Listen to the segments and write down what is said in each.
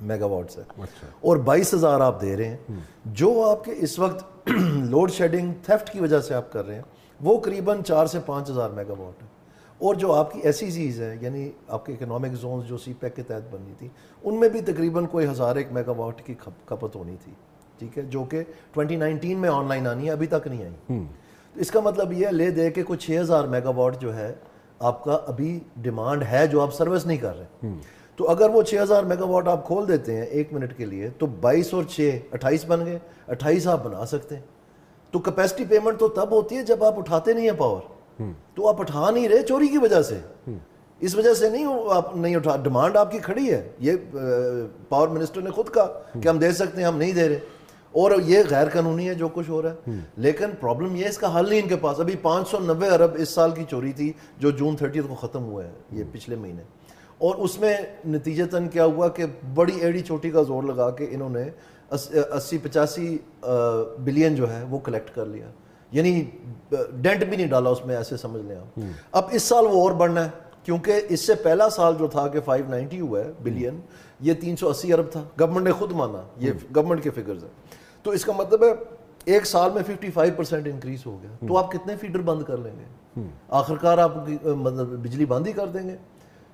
Mega what's ہے اور 22,000 آپ دے رہے ہیں. جو آپ کے اس وقت لوڈ شیڈنگ تھیفٹ کی وجہ سے آپ کر رہے ہیں وہ قریباً 4 سے 5,000 میگا واٹ ہے. اور جو آپ کی ایسی چیز ہے یعنی آپ کے اکنامک زونز جو سی پیک کے تحت بنی تھی ان میں بھی تقریباً کوئی 1001 میگا واٹ کی کھپت ہونی تھی, ٹھیک ہے, جو کہ 2019 میں آن لائن آنی ہے, ابھی تک نہیں آئی. تو اس کا مطلب یہ لے دے کہ کوئی 6,000 میگا واٹ جو ہے آپ کا ابھی ڈیمانڈ ہے جو آپ سروس نہیں کر رہے. تو اگر وہ 6,000 میگا واٹ آپ کھول دیتے ہیں 1 منٹ کے لیے تو 22 اور 6 28 بن گئے, 28 آپ بنا سکتے ہیں. تو کیپیسٹی پیمنٹ تو تب ہوتی ہے جب آپ اٹھاتے نہیں ہیں پاور, تو آپ اٹھا نہیں رہے چوری کی وجہ سے, اس وجہ سے نہیں آپ نہیں اٹھا, ڈیمانڈ آپ کی کھڑی ہے. یہ پاور منسٹر نے خود کہا کہ ہم دے سکتے ہیں, ہم نہیں دے رہے, اور یہ غیر قانونی ہے جو کچھ ہو رہا ہے. لیکن پرابلم یہ ہے اس کا حل نہیں ان کے پاس. ابھی 590 ارب اس سال کی چوری تھی جو جون 30 کو ختم ہوا ہے یہ پچھلے مہینے, اور اس میں نتیجتاً کیا ہوا کہ بڑی ایڑی چوٹی کا زور لگا کے انہوں نے 80-85 بلین جو ہے وہ کلیکٹ کر لیا, یعنی ڈینٹ بھی نہیں ڈالا اس میں, ایسے سمجھ لیں آپ. اب اس سال وہ اور بڑھنا ہے کیونکہ اس سے پہلا سال جو تھا کہ 590 ہوا ہے بلین, یہ 380 ارب تھا. گورنمنٹ نے خود مانا, یہ گورنمنٹ کے فگرز ہیں. تو اس کا مطلب ہے ایک سال میں 55% انکریز ہو گیا. تو آپ کتنے فیڈر بند کر لیں گے, آخرکار آپ مطلب بجلی بند ہی کر دیں گے.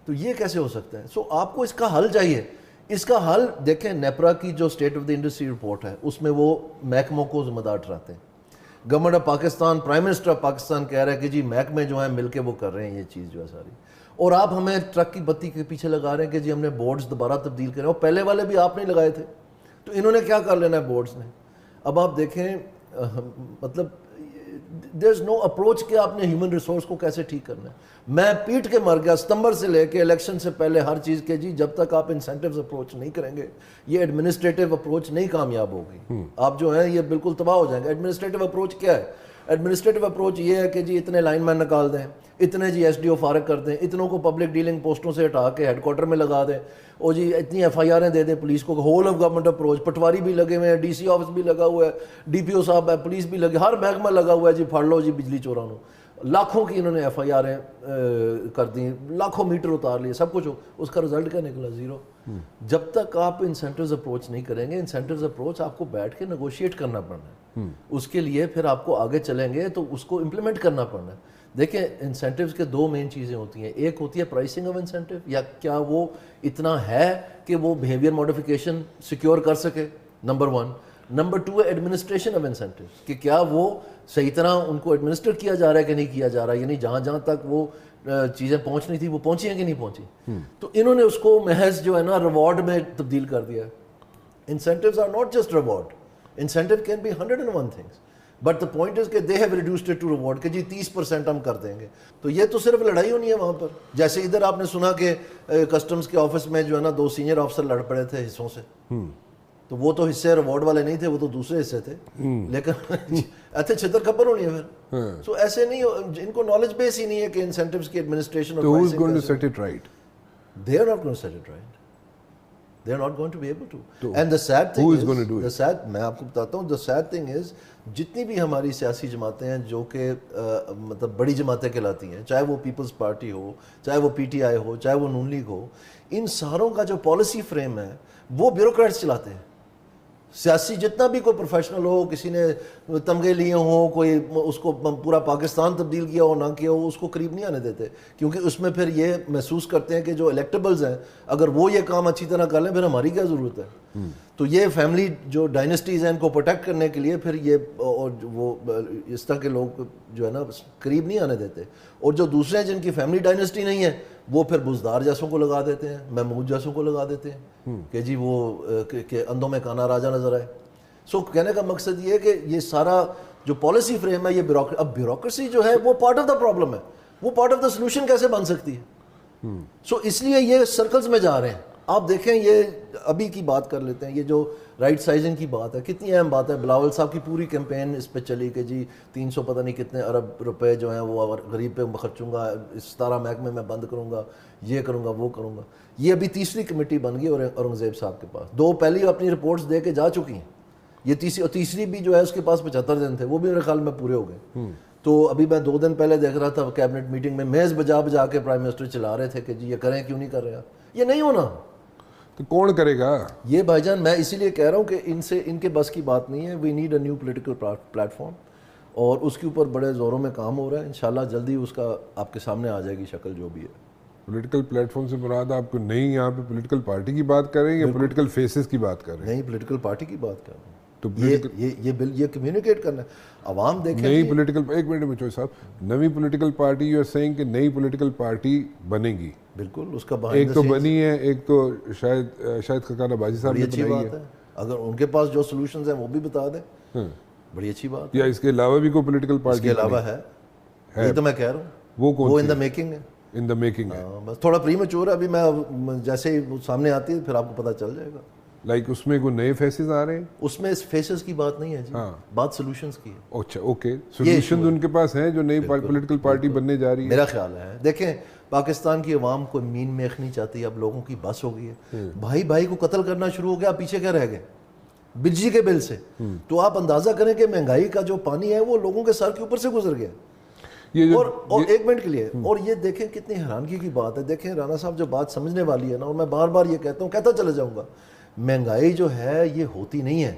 تو یہ کیسے ہو سکتا ہے؟ سو آپ کو اس کا حل چاہیے. اس کا حل دیکھیں, نیپرا کی جو state of the industry report ہے اس میں وہ محکموں کو ذمہ دار ٹھہراتے ہیں. Government of Pakistan, prime minister of Pakistan کہہ رہا ہے کہ جی محکمے جو ہیں مل کے وہ کر رہے ہیں یہ چیز جو ہے ساری, اور آپ ہمیں ٹرک کی بتی کے پیچھے لگا رہے ہیں کہ جی ہم نے بورڈز دوبارہ تبدیل کرے, اور پہلے والے بھی آپ نے لگائے تھے, تو انہوں نے کیا کر لینا ہے بورڈز نے. اب آپ دیکھیں مطلب دیر از نو اپروچ کہ آپ نے ہیومن ریسورس کو کیسے ٹھیک کرنا ہے. میں پیٹ کے مر گیا ستمبر سے لے کے الیکشن سے پہلے ہر چیز کے, جی جب تک آپ انسینٹیوز اپروچ نہیں کریں گے یہ ایڈمنسٹریٹو اپروچ نہیں کامیاب ہوگی, آپ جو ہیں یہ بالکل تباہ ہو جائیں گے. ایڈمنسٹریٹو اپروچ کیا ہے؟ ایڈمنسٹریٹو اپروچ یہ ہے کہ جی اتنے لائن مین نکال دیں, اتنے جی ایس ڈی او فارغ کر دیں, اتنوں کو پبلک ڈیلنگ پوسٹوں سے ہٹا کے ہیڈ کوارٹر میں لگا دیں, اور جی اتنی ایف آئی آریں دے دیں پولیس کو. Whole of government approach, patwari بھی لگے ہوئے ہیں, ڈی سی آفس بھی لگا ہوا ہے, ڈی پی او صاحب ہے, پولیس بھی لگے, ہر محکمہ لگا ہوا ہے, جی پھڑ لو جی بجلی چوراں نو. لاکھوں کی انہوں نے ایف آئی آریں کر دیں, لاکھوں میٹر اتار لیے, سب کچھ ہو. اس کا رزلٹ کیا نکلا؟ زیرو. جب تک آپ انسینٹیوز اپروچ نہیں کریں گے, انسینٹیوز اپروچ آپ کو بیٹھ کے نیگوشیٹ کرنا پڑنا ہے, اس کے لیے پھر آپ کو آگے چلیں گے تو اس کو امپلیمنٹ کرنا پڑنا ہے. دیکھیں انسینٹیوز کے 2 مین چیزیں ہوتی ہیں, ایک ہوتی ہے پرائسنگ آف انسینٹیو, یا کیا وہ اتنا ہے کہ وہ بیہیویئر موڈیفیکیشن سیکیور کر سکے, نمبر 1. نمبر 2 ہے ایڈمنسٹریشن آف انسینٹیو, کہ کیا وہ صحیح طرح ان کو ایڈمنسٹر کیا جا رہا ہے کہ نہیں کیا جا رہا, یعنی جہاں جہاں تک وہ چیزیں پہنچنی تھی وہ پہنچی ہیں کہ نہیں پہنچی. تو انہوں نے اس کو محض جو ہے نا ریوارڈ میں تبدیل کر دیا. Incentives are not just reward, incentive can be 101 things, but the point is کہ they have reduced it to reward, کہ جی 30% ہم کر دیں گے. تو یہ تو صرف لڑائی ہونی ہے وہاں پر. جیسے ادھر آپ نے سنا کہ کسٹمز کے آفس میں جو ہے نا 2 سینئر آفیسر لڑ پڑے تھے حصوں سے, تو وہ تو حصے ریوارڈ والے نہیں تھے, وہ تو دوسرے حصے تھے, لیکن ایسے چھتر کھپر ہونی ہے پھر. سو ایسے نہیں, ان کو نالج بیس ہی نہیں ہے کہ انسینٹیوز کی ایڈمنسٹریشن اور who is going to set it right? They are not going to set it right. They are not going to be able to. And the sad thing who is going to do it? میں آپ کو بتاتا ہوں, the sad thing is جتنی بھی ہماری سیاسی جماعتیں ہیں جو کہ مطلب بڑی جماعتیں کہلاتی ہیں, چاہے وہ پیپلز پارٹی ہو, چاہے وہ پی ٹی آئی ہو, چاہے وہ نون لیگ ہو, ان ساروں کا جو پالیسی فریم ہے وہ بیوروکریٹس چلاتے ہیں. سیاسی جتنا بھی کوئی پروفیشنل ہو, کسی نے تمغے لیے ہوں, کوئی اس کو پورا پاکستان تبدیل کیا ہو نہ کیا ہو, اس کو قریب نہیں آنے دیتے, کیونکہ اس میں پھر یہ محسوس کرتے ہیں کہ جو الیکٹیبلز ہیں اگر وہ یہ کام اچھی طرح کر لیں پھر ہماری کیا ضرورت ہے. تو یہ فیملی جو ڈائنسٹیز ہیں ان کو پروٹیکٹ کرنے کے لیے پھر یہ اور وہ اس طرح کے لوگ جو ہے نا قریب نہیں آنے دیتے. اور جو دوسرے جن کی فیملی ڈائنسٹی نہیں ہے وہ پھر بزدار جیسوں کو لگا دیتے ہیں, محمود جیسوں کو لگا دیتے ہیں کہ جی وہ کہ اندھوں میں کانا راجا نظر آئے. سو کہنے کا مقصد یہ ہے کہ یہ سارا جو پالیسی فریم ہے یہ اب بیوروکریسی جو ہے وہ پارٹ آف دا پرابلم ہے, وہ پارٹ آف دا سلوشن کیسے بن سکتی ہے. سو اس لیے یہ سرکلز میں جا رہے ہیں. آپ دیکھیں یہ ابھی کی بات کر لیتے ہیں, یہ جو رائٹ سائزنگ کی بات ہے کتنی اہم بات ہے. بلاول صاحب کی پوری کیمپین اس پہ چلی کہ جی 300 پتہ نہیں کتنے ارب روپے جو ہیں وہ غریب پہ خرچوں گا, 17 محکمے میں بند کروں گا, یہ کروں گا وہ کروں گا. یہ ابھی تیسری کمیٹی بن گئی اورنگزیب صاحب کے پاس, 2 پہلی اپنی رپورٹس دے کے جا چکی ہیں, یہ تیسری بھی جو ہے اس کے پاس 75 دن تھے, وہ بھی میرے خیال میں پورے ہو گئے. تو ابھی میں 2 دن پہلے دیکھ رہا تھا کیبنٹ میٹنگ میں میز بجا کے پرائم منسٹر چلا رہے تھے کہ جی یہ کریں کیوں نہیں کر رہے آپ, یہ نہیں ہونا. تو کون کرے گا یہ بھائی جان؟ میں اسی لیے کہہ رہا ہوں کہ ان کے بس کی بات نہیں ہے. We need a new political platform, اور اس کے اوپر بڑے زوروں میں کام ہو رہا ہے. انشاءاللہ جلدی اس کا آپ کے سامنے آ جائے گی شکل جو بھی ہے. پولیٹیکل پلیٹ فارم سے مراد آپ کو نہیں یہاں پہ پولیٹیکل پارٹی کی بات کر رہے ہیں یا پولیٹیکل فیسز کی بات کر رہے ہیں؟ نہیں, پولیٹیکل پارٹی کی بات کر رہا ہوں. تو یہ کمیونیکیٹ کرنا ہے. عوام دیکھیں نئی پولیٹیکل, ایک منٹ میں چوہے صاحب, نئی political party you are seeing کہ نئی پولیٹیکل پارٹی بنے گی. بالکل, اس کا ایک تو بنی ہے, ایک تو شاید خاقان عباسی صاحب نے بنائی ہے. اگر ان کے پاس جو سولوشنز ہیں وہ بھی بتا دیں, بڑی اچھی بات. یا اس کے علاوہ بھی کوئی پولیٹیکل پارٹی اس کے علاوہ ہے؟ یہ تو میں کہہ رہا ہوں وہ ان دا میکنگ ہے. ان دا میکنگ ہے. بس تھوڑا پری میچور ہے ابھی. میں جیسے ہی سامنے آتی ہے پھر آپ کو پتہ چل جائے گا. لائک اس میں کوئی نئے فیسز آ رہے ہیں؟ اس میں فیسز کی بات نہیں ہے جی, بات سولوشنز کی ہے. اچھا اوکے, سولوشنز ان کے پاس ہیں جو نئی پولیٹیکل پارٹی بننے جا رہی ہے. میرا خیال ہے, دیکھیں پاکستان کی عوام کو مین میخ نہیں چاہتی, اب لوگوں کی بس ہو گئی ہے. بھائی کو قتل کرنا شروع ہو گیا, پیچھے کیا رہ گئے؟ بجلی کے بل سے. تو آپ اندازہ کریں کہ مہنگائی کا جو پانی ہے وہ لوگوں کے سر کے اوپر سے گزر گیا. اور ایک منٹ کے لیے, اور یہ دیکھیں کتنی حیرانگی کی بات ہے. دیکھیں رانا صاحب, جو بات سمجھنے والی ہے نا, اور میں بار بار یہ کہتا ہوں, کہتا چلے جاؤں گا, مہنگائی جو ہے یہ ہوتی نہیں ہے,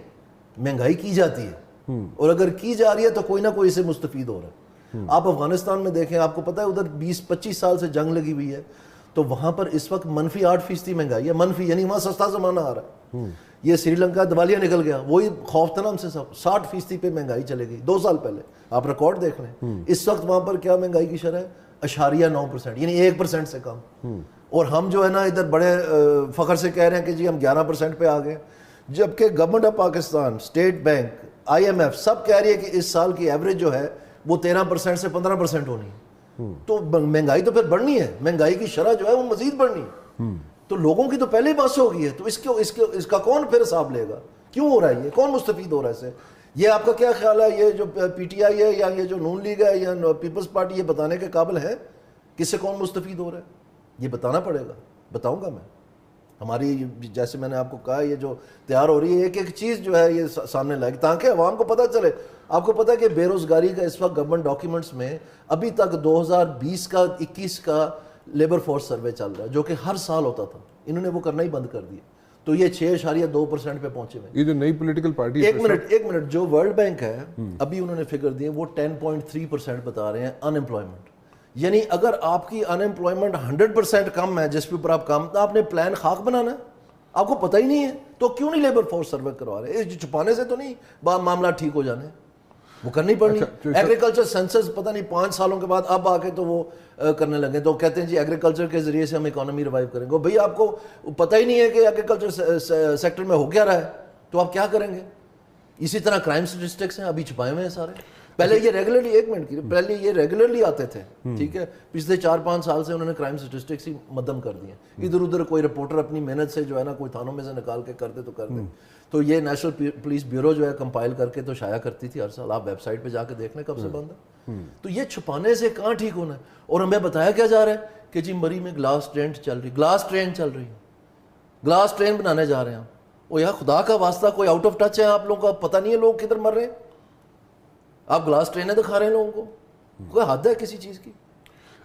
مہنگائی کی جاتی ہے. اور اگر کی جا رہی ہے تو کوئی نہ کوئی اسے مستفید ہو رہا ہے. آپ افغانستان میں دیکھیں, آپ کو پتہ ہے ادھر 20-25 سال سے جنگ لگی ہوئی ہے, تو وہاں پر اس وقت -8% مہنگائی ہے. منفی یعنی وہاں سستا زمانہ آ رہا ہے. یہ سری لنکا دیوالیہ نکل گیا, وہی خوف تھا نا ہم سے, 60% پہ مہنگائی چلے گئی 2 سال پہلے. آپ ریکارڈ دیکھ لیں. اس وقت وہاں پر کیا مہنگائی کی شرح ہے؟ 0.9%, یعنی 1% سے کم. اور ہم جو ہے نا ادھر بڑے فخر سے کہہ رہے ہیں کہ جی ہم 11% پہ آ گئے, جبکہ government of Pakistan, state bank, IMF سب کہہ رہی ہے کہ اس سال کی ایوریج جو ہے وہ 13% سے 15% ہونی ہے. تو مہنگائی تو پھر بڑھنی ہے, مہنگائی کی شرح جو ہے وہ مزید بڑھنی ہے. تو لوگوں کی تو پہلے ہی بس ہو گئی ہے, تو اس کا کون پھر حساب لے گا؟ کیوں ہو رہا ہے یہ؟ کون مستفید ہو رہا ہے اس سے؟ یہ آپ کا کیا خیال ہے, یہ جو PTI ہے یا یہ جو نون لیگ ہے یا پیپلز پارٹی, یہ بتانے کے قابل ہے کس سے کون مستفید ہو رہا ہے؟ یہ بتانا پڑے گا. بتاؤں گا میں. ہماری جیسے میں نے آپ کو کہا, یہ جو تیار ہو رہی ہے ایک ایک چیز جو ہے یہ سامنے لائے گی تاکہ عوام کو پتہ چلے. آپ کو پتہ ہے کہ بے روزگاری کا اس وقت گورنمنٹ ڈاکیومنٹس میں ابھی تک 2020 کا 21 کا لیبر فورس سروے چل رہا ہے, جو کہ ہر سال ہوتا تھا. انہوں نے وہ کرنا ہی بند کر دیا, تو یہ 6.2% پہ پہنچے ہوئے. یہ جو نئی پولیٹیکل پارٹی, ایک منٹ, جو ورلڈ بینک ہے ابھی انہوں نے فگر دیے, وہ 10.3% بتا رہے ہیں ان امپلائمنٹ. یعنی اگر آپ کی ان امپلائمنٹ 100% کم ہے, جس کے اوپر آپ کام, تو آپ نے پلان خاک بنانا ہے. آپ کو پتہ ہی نہیں ہے تو کیوں نہیں لیبر فورس سروے کروا رہے؟ چھپانے سے تو نہیں معاملہ ٹھیک ہو جانے, وہ کرنی پڑنی. ایگریکلچر سینسس پتہ نہیں 5 سالوں کے بعد اب آ کے تو وہ کرنے لگے, تو کہتے ہیں جی ایگریکلچر کے ذریعے سے ہم اکانومی ریوائیو کریں گے. بھئی آپ کو پتہ ہی نہیں ہے کہ ایگریکلچر سیکٹر میں ہو کیا رہا ہے, تو آپ کیا کریں گے؟ اسی طرح کرائم سٹیٹسٹکس ہیں ابھی چھپائے ہوئے ہیں سارے. پہلے یہ ریگولرلی, ایک منٹ کی, پہلے یہ ریگولرلی آتے تھے, ٹھیک ہے, پچھلے 4-5 سال سے انہوں نے کرائم سٹیٹسٹکس ہی مدم کر دی ہیں. ادھر ادھر کوئی رپورٹر اپنی محنت سے جو ہے نا کوئی تھانوں میں سے نکال کے کر دے تو کر دے. تو یہ نیشنل پولیس بیورو جو ہے کمپائل کر کے تو شائع کرتی تھی ہر سال. آپ ویب سائٹ پہ جا کے دیکھ لیں کب سے بند ہے. تو یہ چھپانے سے کہاں ٹھیک ہونا ہے. اور ہمیں بتایا کیا جا رہا ہے کہ جی مری میں گلاس ٹرین چل رہی, گلاس ٹرین بنانے جا رہے ہیں. وہ یار خدا کا واسطہ, کوئی آؤٹ آف ٹچ ہے آپ لوگوں کا, پتہ نہیں ہے لوگ کدھر مر رہے ہیں. آپ گلاس ٹرینیں دکھا رہے ہیں لوگوں کو, کوئی حد ہے کسی چیز کی.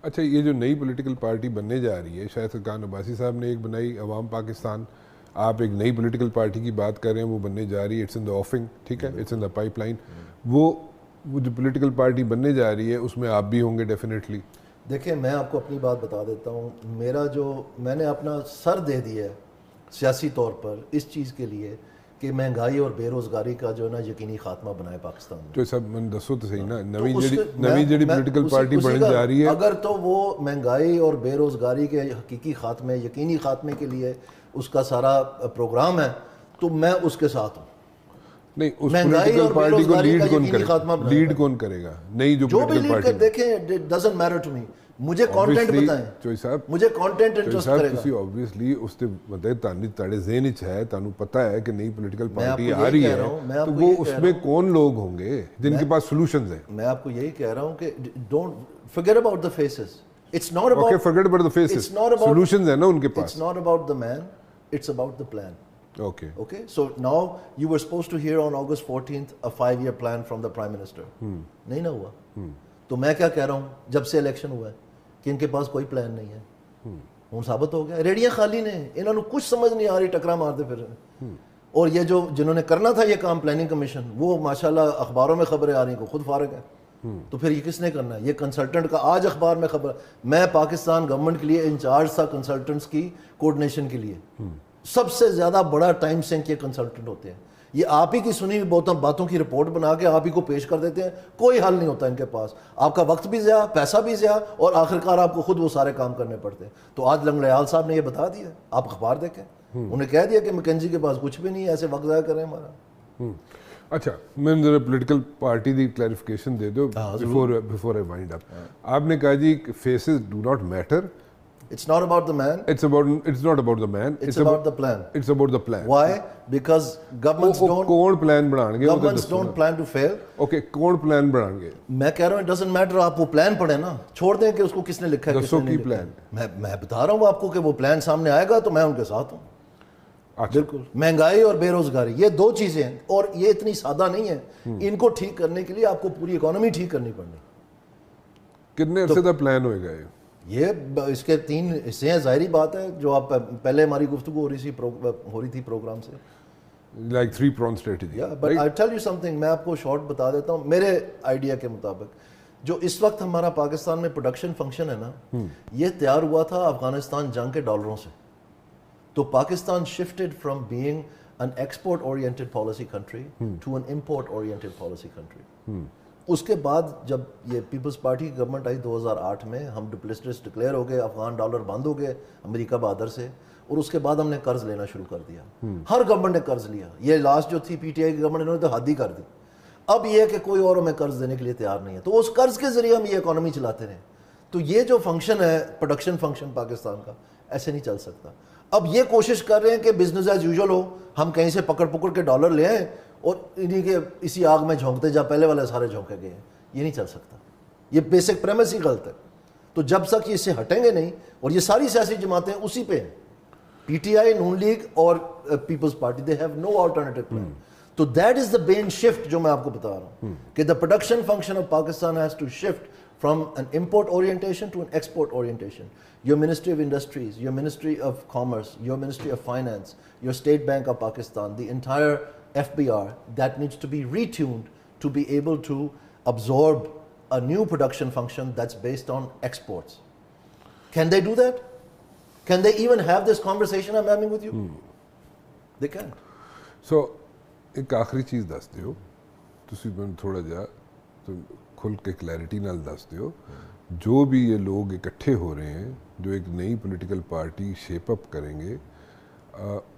اچھا, یہ جو نئی پولیٹیکل پارٹی بننے جا رہی ہے, شاید خاقان عباسی صاحب نے ایک بنائی, عوام پاکستان, آپ ایک نئی پولیٹیکل پارٹی کی بات کر رہے ہیں, وہ بننے جا رہی ہے, اٹس ان دا آفنگ, ٹھیک ہے, it's in the pipeline. وہ جو پولیٹیکل پارٹی بننے جا رہی ہے اس میں آپ بھی ہوں گے ڈیفینیٹلی. دیکھیں میں آپ کو اپنی بات بتا دیتا ہوں, میرا جو میں نے اپنا سر دے دیا ہے سیاسی طور پر اس چیز کے لیے کہ مہنگائی اور بے روزگاری کا جو ہے نا یقینی خاتمہ بنائے پاکستان میں. جو سب من دسو تو صحیح نا, نویں جڑی پولیٹیکل پارٹی بن جا رہی ہے, اگر تو وہ مہنگائی اور بے روزگاری کے حقیقی خاتمے, یقینی خاتمے کے لیے اس کا سارا پروگرام ہے, تو میں اس کے ساتھ ہوں. نہیں, اس پولیٹیکل پارٹی کو لیڈ کون کرے گا؟ نہیں جو بھی لیڈ کر, دیکھیں ڈزنٹ میٹر ٹو می, مجھے کانٹینٹ بتائیں. چوئی صاحب, مجھے کانٹینٹ انٹرسٹ کرے گا. تسی obviously اس تے مطلب تاڑے ذہن وچ ہے, تانوں پتہ ہے کہ نئی پولیٹیکل پارٹی آ رہی ہے, تو وہ اس میں کون لوگ ہوں گے جن کے پاس سولوشنز ہیں؟ میں آپ کو یہی کہہ رہا ہوں کہ don't forget about the faces. It's not about, okay, forget about the faces, solutions ہیں نا ان کے پاس. It's not about the man, it's about the plan. Okay, so now you were supposed to hear on August 14th a 5-year plan from the Prime Minister. نہیں نہ ہوا. تو میں کیا کہہ رہا ہوں, جب سے الیکشن ہوا ہے کہ ان کے پاس کوئی پلان نہیں ہے. ہوں ثابت ہو گیا. ریڑیاں خالی نے, انہوں نے کچھ سمجھ نہیں آ رہی, ٹکرا مارتے پھر. اور یہ جو جنہوں نے کرنا تھا یہ کام پلاننگ کمیشن, وہ ماشاءاللہ اخباروں میں خبریں آ رہی ہیں کہ خود فارغ ہے. تو پھر یہ کس نے کرنا ہے؟ یہ کنسلٹنٹ کا آج اخبار میں خبر, میں پاکستان گورنمنٹ کے لیے انچارج تھا کنسلٹنٹس کی کوآرڈینیشن کے لیے. سب سے زیادہ بڑا ٹائم سینک یہ کنسلٹنٹ ہوتے ہیں. یہ آپ ہی کی سنی ہوئی باتوں کی رپورٹ بنا کے آپ ہی کو پیش کر دیتے ہیں, کوئی حل نہیں ہوتا ان کے پاس. آپ کا وقت بھی ضیاع, پیسہ بھی ضیاع, اور آخرکار آپ کو خود وہ سارے کام کرنے پڑتے ہیں. تو آج لنگڑیال صاحب نے یہ بتا دیا, آپ اخبار دیکھیں, انہیں کہہ دیا کہ میکنزی کے پاس کچھ بھی نہیں ہے, ایسے وقت ضائع کریں ہمارا. اچھا میں ذرا پولیٹیکل پارٹی دی کلیریفیکیشن دے دو بفور آئی وائنڈ اپ. آپ نے کہا جی faces do not matter. It's not about the man. It's not about the man. It's about the plan. It's about the plan. Why? Because governments don't. کون plan بنائیں گے؟ Governments don't plan to fail. Okay, کون plan بنائیں گے؟ میں کہہ رہا ہوں it doesn't matter, آپ وہ پلان پڑھیں نا, چھوڑ دیں کہ اس کو کس نے لکھا ہے کس نے نہیں لکھا ہے. میں بتا رہا ہوں آپ کو کہ وہ پلان سامنے آئے گا تو میں ان کے ساتھ ہوں. بالکل. مہنگائی اور بے روزگاری یہ دو چیزیں ہیں, اور یہ اتنی سادہ نہیں ہے. ان کو ٹھیک کرنے کے لیے آپ کو پوری اکانومی ٹھیک کرنی پڑنی. کتنے عرصے کا پلان ہوئے گا یہ اس کے 3 حصے ہیں. ظاہری بات ہے جو آپ پہلے ہماری گفتگو ہو رہی تھی پروگرام سے, like 3-pronged strategy. Yeah, but I'll tell you something, میں آپ کو شارٹ بتا دیتا ہوں. میرے آئیڈیا کے مطابق جو اس وقت ہمارا پاکستان میں پروڈکشن فنکشن ہے نا, یہ تیار ہوا تھا افغانستان جنگ کے ڈالروں سے. تو Pakistan shifted from being an export oriented policy country to an import oriented policy country. اس کے بعد جب یہ پیپلز پارٹی کی گورنمنٹ آئی 2008 میں, ہم ڈپلیسٹس ڈکلیئر ہو گئے, افغان ڈالر بند ہو گئے امریکہ بہادر سے, اور اس کے بعد ہم نے قرض لینا شروع کر دیا. ہر گورنمنٹ نے قرض لیا. یہ لاسٹ جو تھی پی ٹی آئی کی گورنمنٹ, انہوں نے تو حد ہی کر دی. اب یہ کہ کوئی اور ہمیں قرض دینے کے لیے تیار نہیں ہے, تو اس قرض کے ذریعے ہم یہ اکانومی چلاتے رہے. تو یہ جو فنکشن ہے پروڈکشن فنکشن پاکستان کا, ایسے نہیں چل سکتا. اب یہ کوشش کر رہے ہیں کہ بزنس ایز یوزول ہو, ہم کہیں سے پکڑ کے ڈالر لے آئیں اور انہیں کے اسی آگ میں جھونکتے جا پہلے والے سارے جھونکے گئے ہیں. یہ نہیں چل سکتا. یہ بیسک پریمس ہی غلط ہے. تو جب تک یہ اس سے ہٹیں گے نہیں, اور یہ ساری سیاسی جماعتیں اسی پہ ہیں, P T I, Noon League اور Peoples Party, they have no alternative plan. تو that is the main shift جو میں آپ کو بتا رہا ہوں, کہ the production function of Pakistan has to shift from an import orientation to an export orientation. Your Ministry of Industries, your Ministry of Commerce, your Ministry of Finance, your State Bank of Pakistan, the entire FBR, that needs to be retuned to be able to absorb a new production function that's based on exports. Can they do that? Can they even have this conversation I'm having with you? They can. So, ایک آخری چیز دس دیو, تسی میں تھوڑا جا تو کھل کے کلیئرٹی نال دس دیو, جو بھی یہ لوگ اکٹھے ہو رہے ہیں جو ایک نئی پولیٹیکل پارٹی شیپ اپ کریں گے,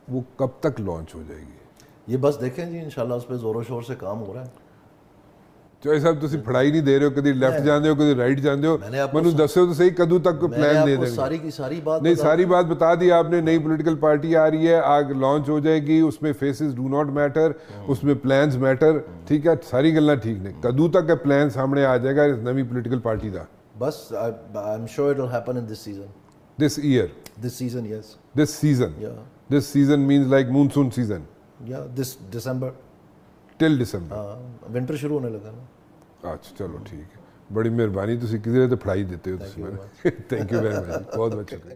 وہ کب تک لانچ ہو جائے گی؟ یہ بس دیکھیں جی, انشاءاللہ اس پہ زور و شور سے کام ہو رہا ہے. چوہے صاحب تسی پڑھائی نہیں دے رہے ہو, کدی لیفٹ جاندے ہو کدی رائٹ جاندے ہو, منو دسو تو صحیح کدو تک پلان دے دیں گے. ساری کی ساری بات نہیں, ساری بات بتا دی آپ نے. نئی پولیٹیکل پارٹی آ رہی ہے, آگ لانچ ہو جائے گی, اس میں فیسز ڈو ناٹ میٹر, اس میں پلانز میٹر. ٹھیک ہے, ساری گلاں ٹھیک نے. کدو تک ہے پلان سامنے آ جائے گا اس نئی پولیٹیکل پارٹی دا؟ بس I'm sure it will happen in this season. This year? This season, yes. This season? Yeah. This season means like monsoon season? Yeah, this December. Till December? winter شروع ہونے لگا نا. اچھا چلو ٹھیک ہے, بڑی مہربانی, تسی کسی طرح تو پڑھائی دیتے ہو تسی. تھینک یو ویری مچ, بہت بہت شکریہ.